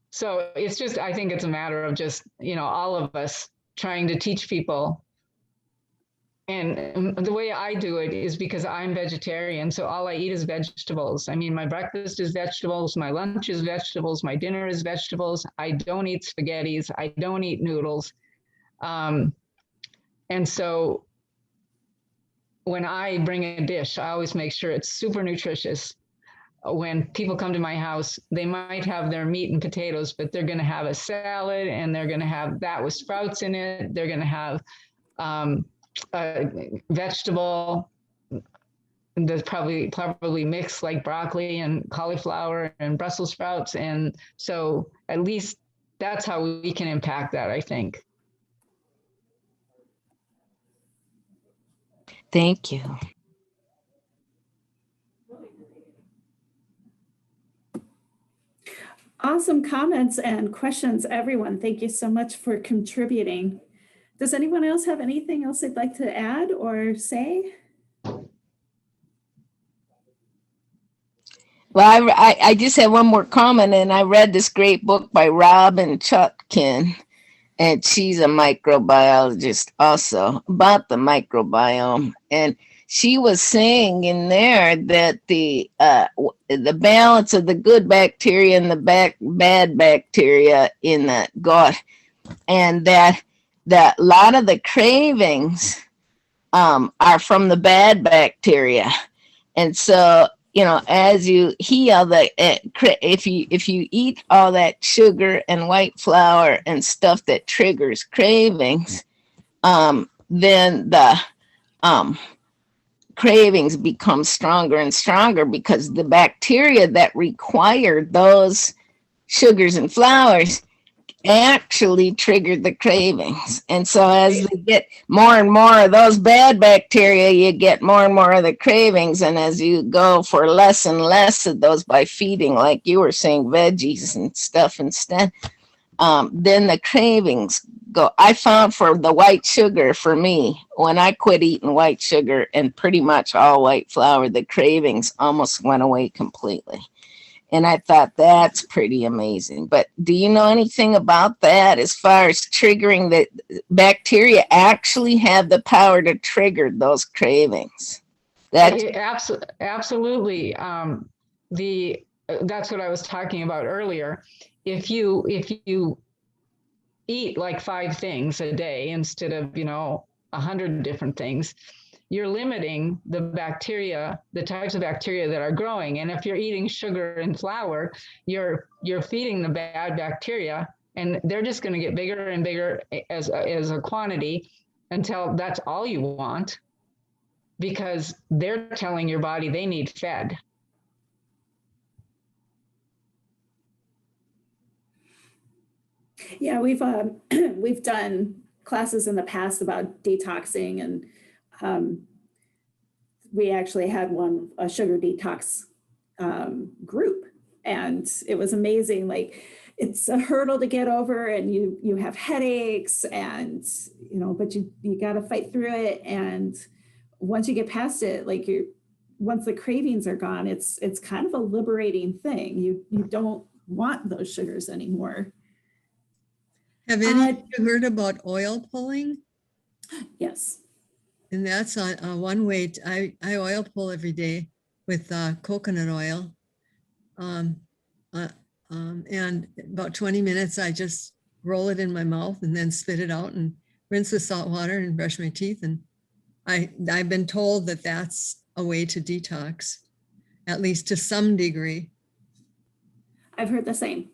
So it's just, I think it's a matter of just, all of us trying to teach people. And the way I do it is because I'm vegetarian. So all I eat is vegetables. I mean, my breakfast is vegetables. My lunch is vegetables. My dinner is vegetables. I don't eat spaghettis. I don't eat noodles. And so when I bring a dish, I always make sure it's super nutritious. When people come to my house, they might have their meat and potatoes, but they're going to have a salad and they're going to have that with sprouts in it. They're going to have a vegetable that's probably mixed like broccoli and cauliflower and Brussels sprouts. And so at least that's how we can impact that, I think. Thank you. Awesome comments and questions, everyone. Thank you so much for contributing. Does anyone else have anything else they'd like to add or say? Well, I just have one more comment, and I read this great book by Robin Chutkin, and she's a microbiologist also, about the microbiome. And she was saying in there that the balance of the good bacteria and the bad bacteria in the gut, and that a lot of the cravings are from the bad bacteria. And so, as you heal if you eat all that sugar and white flour and stuff that triggers cravings, then the cravings become stronger and stronger because the bacteria that require those sugars and flours actually trigger the cravings. And so as they get more and more of those bad bacteria, you get more and more of the cravings. And as you go for less and less of those by feeding, like you were saying, veggies and stuff instead, then the cravings go. I found for the white sugar, for me, when I quit eating white sugar and pretty much all white flour, the cravings almost went away completely. And I thought that's pretty amazing. But do you know anything about that as far as triggering the bacteria actually have the power to trigger those cravings? That's absolutely. That's what I was talking about earlier. If you eat like 5 things a day instead of 100 different things, you're limiting the bacteria, the types of bacteria that are growing. And if you're eating sugar and flour, you're feeding the bad bacteria, and they're just going to get bigger and bigger as a quantity until that's all you want, because they're telling your body they need fed. Yeah, we've done classes in the past about detoxing, and we actually had a sugar detox group, and it was amazing. Like, it's a hurdle to get over, and you have headaches, and but you got to fight through it. And once you get past it, like once the cravings are gone, it's kind of a liberating thing. You don't want those sugars anymore. Have any of you heard about oil pulling? Yes. And that's one way. I oil pull every day with coconut oil. And about 20 minutes, I just roll it in my mouth and then spit it out and rinse with salt water and brush my teeth. And I've been told that that's a way to detox, at least to some degree. I've heard the same.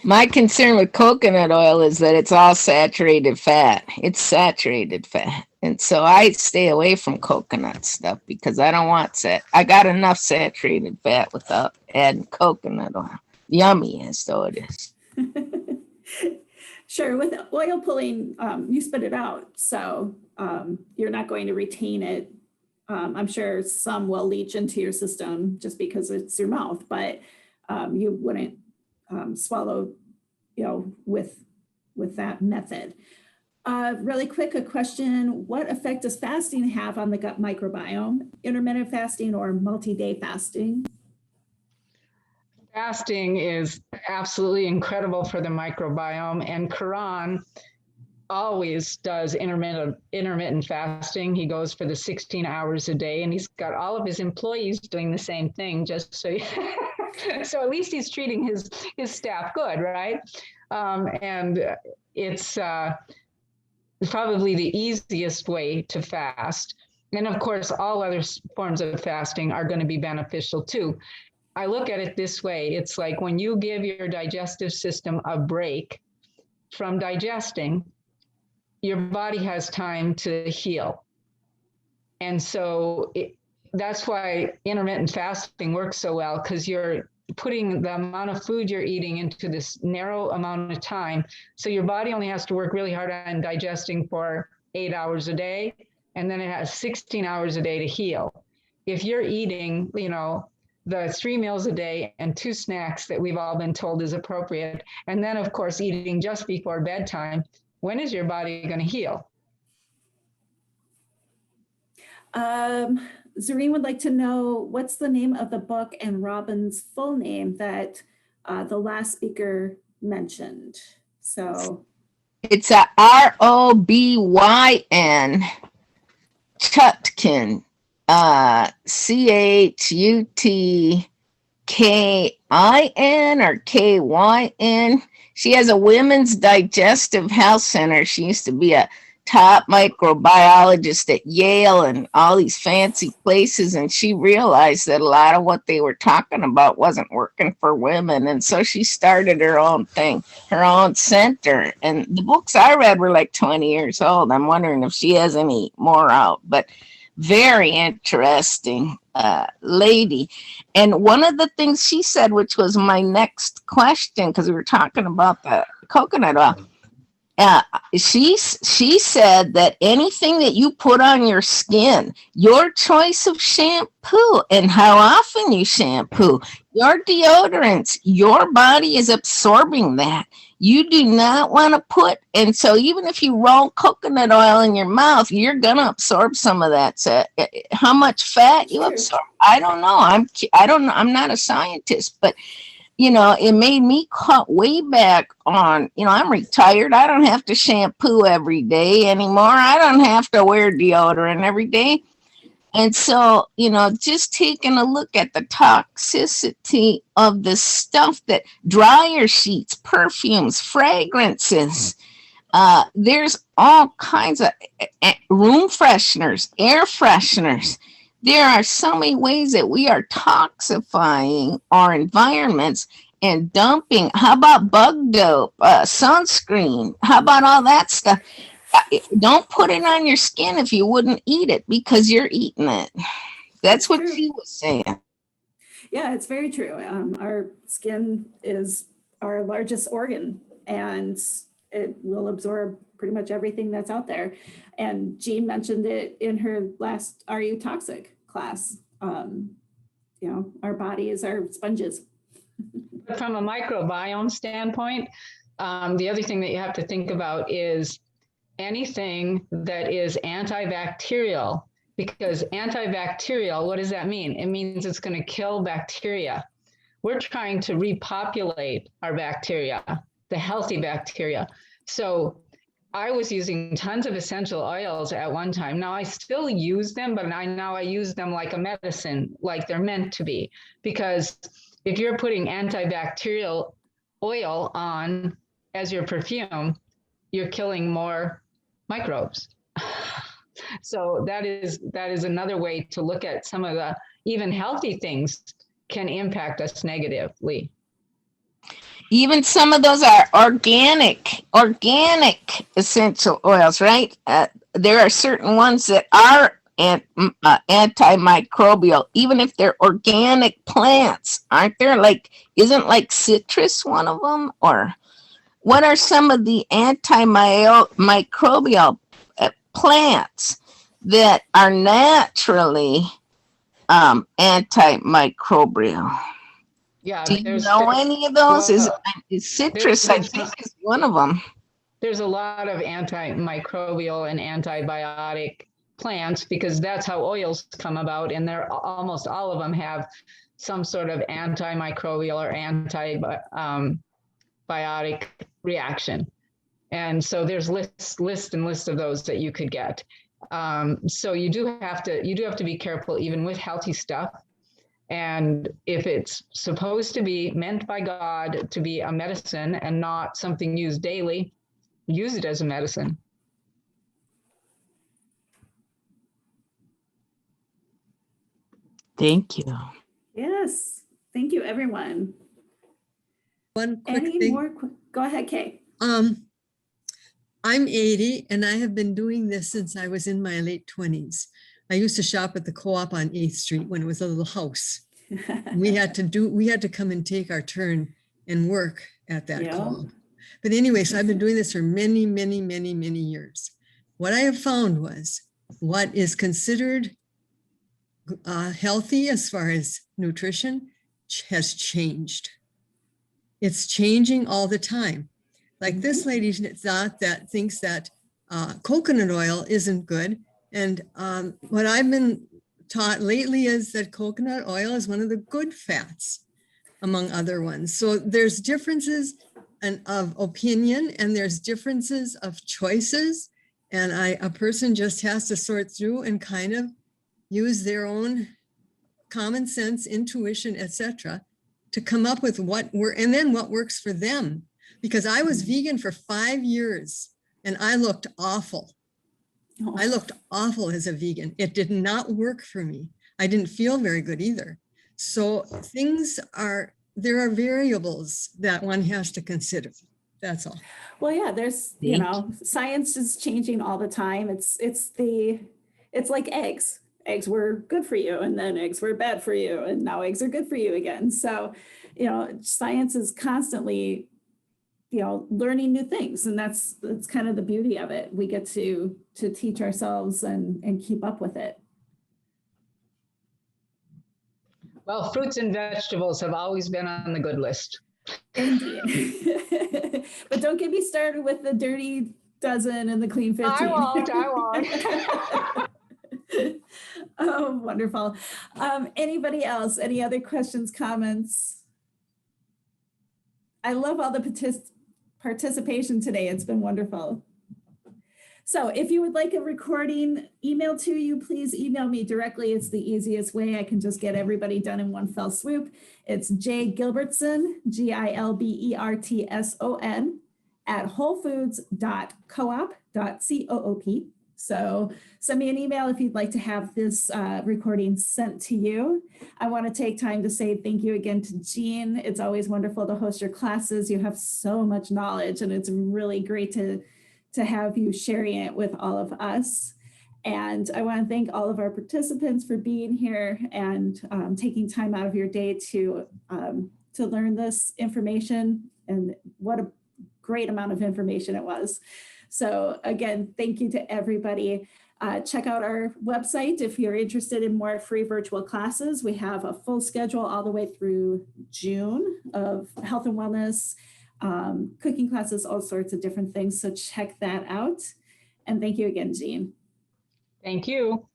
My concern with coconut oil is that it's all saturated fat. It's saturated fat. And so I stay away from coconut stuff because I don't want I got enough saturated fat without adding coconut oil. Yummy as though it is. Sure, with oil pulling, you spit it out. So you're not going to retain it. I'm sure some will leach into your system just because it's your mouth, but you wouldn't swallow, with that method. Really quick, a question: what effect does fasting have on the gut microbiome? Intermittent fasting or multi-day fasting? Fasting is absolutely incredible for the microbiome, and Karan always does intermittent fasting. He goes for the 16 hours a day, and he's got all of his employees doing the same thing, just so so at least he's treating his staff good, right? And it's probably the easiest way to fast. And of course, all other forms of fasting are going to be beneficial too. I look at it this way. It's like when you give your digestive system a break from digesting, your body has time to heal. And so that's why intermittent fasting works so well, because you're putting the amount of food you're eating into this narrow amount of time. So your body only has to work really hard on digesting for 8 hours a day, and then it has 16 hours a day to heal. If you're eating, the 3 meals a day and 2 snacks that we've all been told is appropriate, and then of course eating just before bedtime, when is your body going to heal? Zareen would like to know what's the name of the book and Robin's full name that the last speaker mentioned. So it's a Robyn Chutkin, Chutkin or Kyn. She has a women's digestive health center. She used to be a top microbiologist at Yale and all these fancy places, and she realized that a lot of what they were talking about wasn't working for women, and so she started her own thing, her own center. And the books I read were like 20 years old. I'm wondering if she has any more out, but very interesting lady. And one of the things she said, which was my next question, because we were talking about the coconut oil, she said that anything that you put on your skin, your choice of shampoo and how often you shampoo, your deodorants, your body is absorbing that. You do not want to put, and so even if you roll coconut oil in your mouth, you're going to absorb some of that. So how much fat you absorb, I don't know. I'm not a scientist, but it made me cut way back on, I'm retired. I don't have to shampoo every day anymore. I don't have to wear deodorant every day. And so, just taking a look at the toxicity of the stuff that dryer sheets, perfumes, fragrances, there's all kinds of room fresheners, air fresheners. There are so many ways that we are toxifying our environments and dumping. How about bug dope, sunscreen? How about all that stuff? Don't put it on your skin if you wouldn't eat it, because you're eating it. That's what she was saying. Yeah, it's very true. Our skin is our largest organ, and it will absorb pretty much everything that's out there. And Jean mentioned it in her last Are You Toxic class. Our body is our sponges. From a microbiome standpoint, the other thing that you have to think about is anything that is antibacterial, because antibacterial, what does that mean? It means it's going to kill bacteria. We're trying to repopulate our bacteria, the healthy bacteria. So I was using tons of essential oils at one time. Now I still use them, but now I use them like a medicine, like they're meant to be. Because if you're putting antibacterial oil on as your perfume, you're killing more microbes. So that is another way to look at some of the even healthy things can impact us negatively. Even some of those are organic essential oils, right? There are certain ones that are antimicrobial, even if they're organic plants, aren't there? Like, isn't like citrus one of them? Or what are some of the antimicrobial plants that are naturally antimicrobial? Yeah, Do you know any of those? Is citrus, I think, is one of them. There's a lot of antimicrobial and antibiotic plants because that's how oils come about, and they're almost all of them have some sort of antimicrobial or antibiotic reaction. And so there's list of those that you could get. So you do have to be careful even with healthy stuff. And if it's supposed to be meant by God to be a medicine and not something used daily, use it as a medicine. Thank you. Yes. Thank you, everyone. One quick Any thing. more? Go ahead, Kay. I'm 80 and I have been doing this since I was in my late 20s. I used to shop at the Co-op on 8th Street when it was a little house. We had to come and take our turn and work at that Co-op. But anyway, so I've been doing this for many, many, many, many years. What I have found was what is considered healthy as far as nutrition has changed. It's changing all the time. Like this lady thinks that coconut oil isn't good. And what I've been taught lately is that coconut oil is one of the good fats, among other ones. So there's differences of opinion and there's differences of choices. And a person just has to sort through and kind of use their own common sense, intuition, etc., to come up with what works for them. Because I was vegan for 5 years and I looked awful. I looked awful as a vegan. It did not work for me. I didn't feel very good either. So there are variables that one has to consider. That's all. Well, yeah, there's, science is changing all the time. It's like eggs. Eggs were good for you and then eggs were bad for you and now eggs are good for you again. So, science is constantly, learning new things. And that's kind of the beauty of it. We get to teach ourselves and keep up with it. Well, fruits and vegetables have always been on the good list. Indeed. But don't get me started with the dirty dozen and the clean 15. I won't. Oh, wonderful. Anybody else? Any other questions, comments? I love all the participation today. It's been wonderful. So if you would like a recording emailed to you, please email me directly. It's the easiest way. I can just get everybody done in one fell swoop. It's jgilbertson, GILBERTSON @wholefoods.coop.coop. So send me an email if you'd like to have this recording sent to you. I want to take time to say thank you again to Jean. It's always wonderful to host your classes. You have so much knowledge and it's really great to have you sharing it with all of us. And I want to thank all of our participants for being here and taking time out of your day to learn this information. And what a great amount of information it was. So again, thank you to everybody. Check out our website if you're interested in more free virtual classes. We have a full schedule all the way through June of health and wellness, cooking classes, all sorts of different things. So check that out. And thank you again, Jean. Thank you.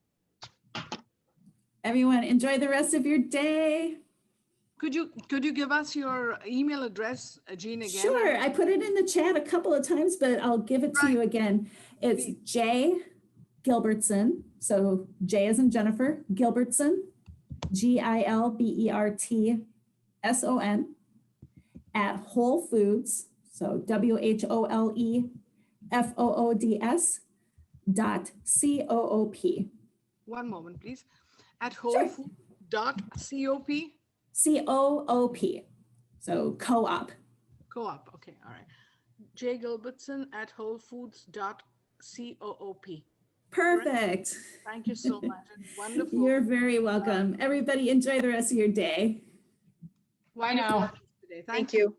Everyone, enjoy the rest of your day. Could you give us your email address, Jean, again? Sure, I put it in the chat a couple of times, but I'll give it to you again. It's J Gilbertson. So J as in Jennifer, Gilbertson, GILBERTSON at Whole Foods. So WHOLEFOODS.COOP. One moment, please. At wholefood.cop. COOP. So co-op. Co-op. Okay. All right. J Gilbertson at wholefoods.coop. Perfect. Thank you so much. Wonderful. You're very welcome. Everybody enjoy the rest of your day. Why now? Today. Thank you.